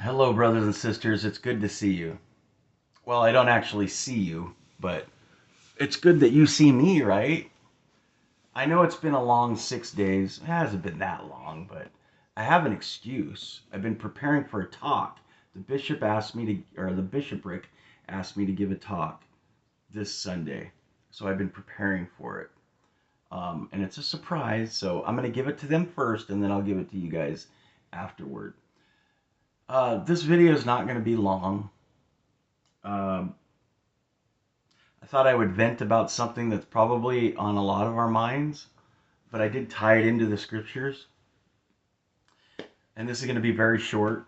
Hello, brothers and sisters. It's good to see you. Well, I don't actually see you, but it's good that you see me, right? I know it's been a long 6 days. It hasn't been that long, but I have an excuse. I've been preparing for a talk. The bishopric asked me to give a talk this Sunday. So I've been preparing for it. And it's a surprise, so I'm going to give it to them first, and then I'll give it to you guys afterward. This video is not going to be long. Um, I thought I would vent about something that's probably on a lot of our minds, but I did tie it into the scriptures. And this is going to be very short.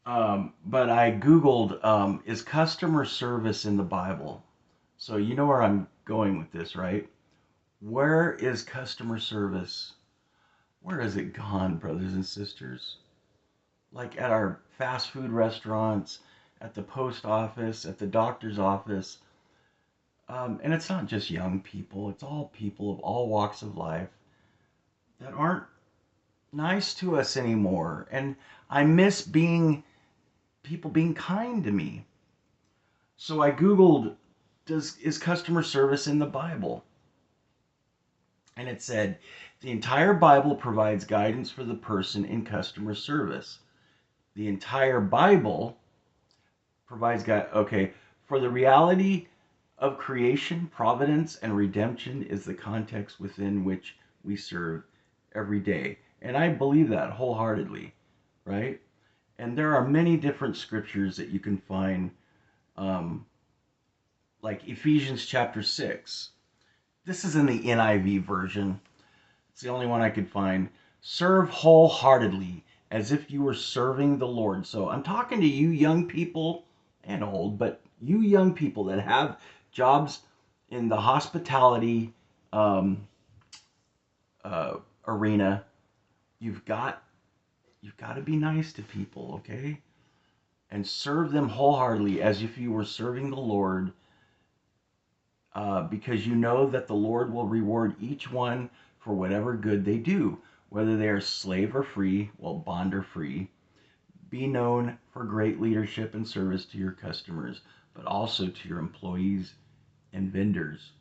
But I Googled, is customer service in the Bible? So you know where I'm going with this, right? Where is customer service? Where has it gone, brothers and sisters? Like at our fast food restaurants, at the post office, at the doctor's office. And it's not just young people, it's all people of all walks of life that aren't nice to us anymore. And I miss people being kind to me. So I Googled, is customer service in the Bible? And it said, the entire Bible provides guidance for the person in customer service. The entire Bible provides okay, for the reality of creation, providence, and redemption is the context within which we serve every day. And I believe that wholeheartedly, right? And there are many different scriptures that you can find, um, like Ephesians chapter 6. This is in the NIV version. It's the only one I could find. Serve wholeheartedly as if you were serving the Lord. So I'm talking to you young people and old, but you young people that have jobs in the hospitality um, arena, you've got to be nice to people, okay? And serve them wholeheartedly as if you were serving the Lord, because you know that the Lord will reward each one for whatever good they do, whether they are slave or free, well, bond or free. Be known for great leadership and service to your customers, but also to your employees and vendors.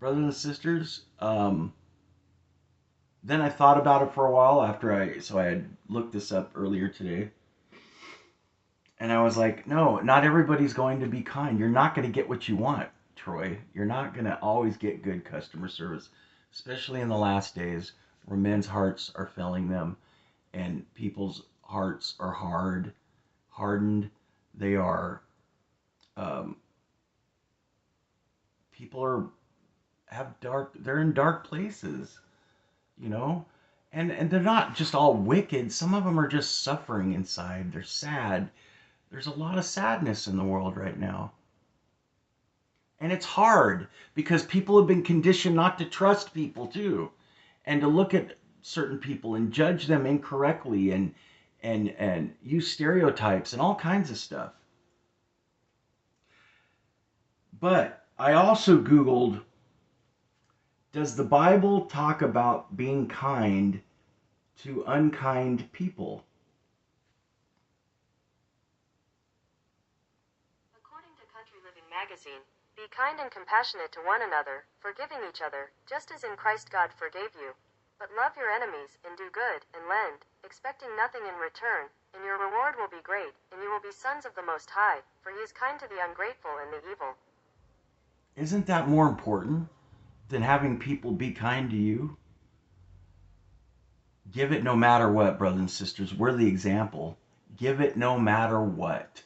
Brothers and sisters, then I thought about it for a while so I had looked this up earlier today. And I was like, no, not everybody's going to be kind. You're not going to get what you want, Troy. You're not going to always get good customer service, especially in the last days where men's hearts are failing them and people's hearts are hardened. They are, um, people are, they're in dark places, you know? And they're not just all wicked. Some of them are just suffering inside. They're sad. There's a lot of sadness in the world right now. And it's hard because people have been conditioned not to trust people too, and to look at certain people and judge them incorrectly and use stereotypes and all kinds of stuff. But I also Googled, does the Bible talk about being kind to unkind people? According to Country Living magazine, be kind and compassionate to one another, forgiving each other, just as in Christ God forgave you. But love your enemies, and do good, and lend, expecting nothing in return, and your reward will be great, and you will be sons of the Most High, for he is kind to the ungrateful and the evil. Isn't that more important than having people be kind to you? Give it no matter what, brothers and sisters. We're the example. Give it no matter what.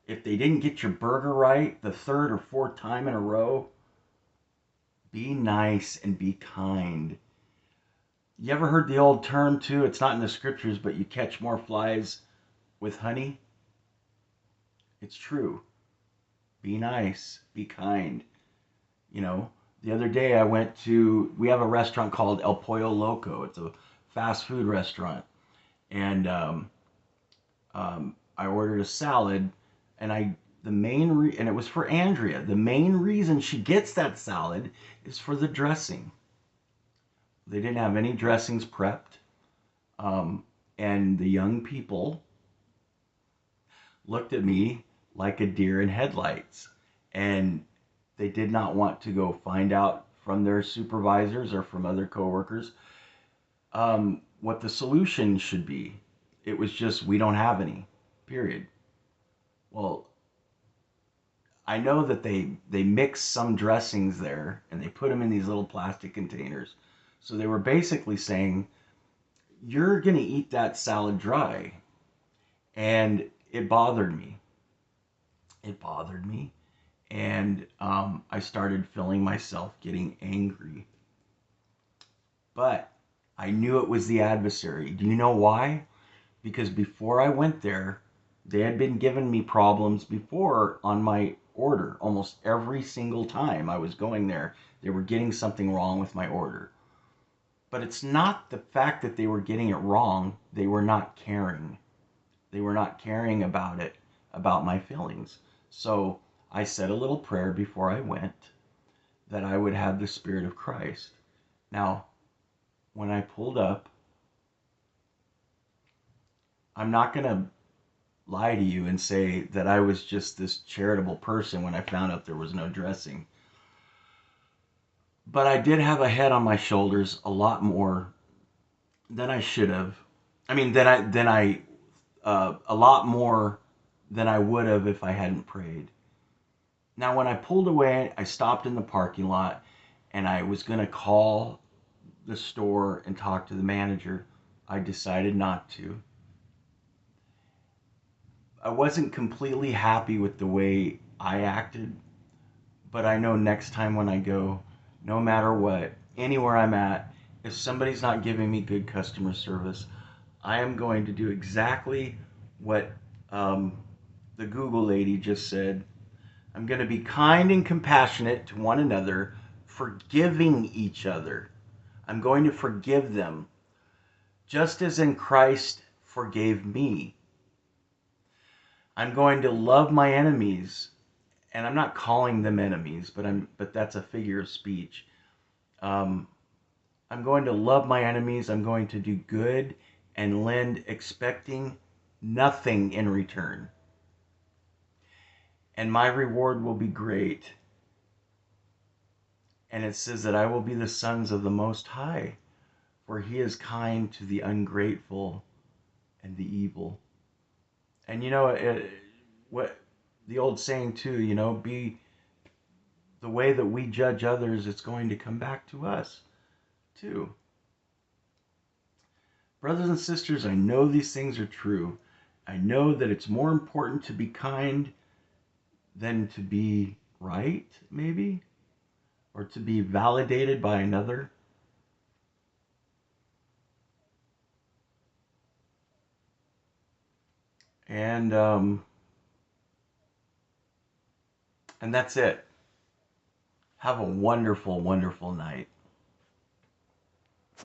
If they didn't get your burger right the third or fourth time in a row, be nice and be kind. You ever heard the old term too? It's not in the scriptures, but you catch more flies with honey. It's true. Be nice, be kind. You know, the other day we have a restaurant called El Pollo Loco. It's a fast food restaurant. And I ordered a salad, and and it was for Andrea. The main reason she gets that salad is for the dressing. They didn't have any dressings prepped. Um, And the young people looked at me like a deer in headlights. And they did not want to go find out from their supervisors or from other coworkers what the solution should be. It was just, we don't have any, period. Well, I know that they mix some dressings there and they put them in these little plastic containers. So they were basically saying, you're going to eat that salad dry. And it bothered me. It bothered me. And I started feeling myself getting angry. But I knew it was the adversary. Do you know why? Because before I went there, they had been giving me problems before on my order. Almost every single time I was going there, they were getting something wrong with my order. But it's not the fact that they were getting it wrong, they were not caring. They were not caring about it, about my feelings. So I said a little prayer before I went that I would have the Spirit of Christ. Now, when I pulled up, I'm not going to lie to you and say that I was just this charitable person when I found out there was no dressing. But I did have a head on my shoulders a lot more than I should have. I mean, a lot more than I would have if I hadn't prayed. Now, when I pulled away, I stopped in the parking lot and I was going to call the store and talk to the manager. I decided not to. I wasn't completely happy with the way I acted, but I know next time when I go, no matter what, anywhere I'm at, if somebody's not giving me good customer service, I am going to do exactly what the Google lady just said. I'm going to be kind and compassionate to one another, forgiving each other. I'm going to forgive them, just as in Christ forgave me. I'm going to love my enemies, and I'm not calling them enemies, but that's a figure of speech. Um, I'm going to love my enemies. I'm going to do good and lend, expecting nothing in return. And my reward will be great. And it says that I will be the sons of the Most High, for he is kind to the ungrateful and the evil. And what the old saying too, be the way that we judge others, it's going to come back to us too. Brothers and sisters, I know these things are true. I know that it's more important to be kind than to be right, maybe, or to be validated by another. And and that's it. Have a wonderful, wonderful night.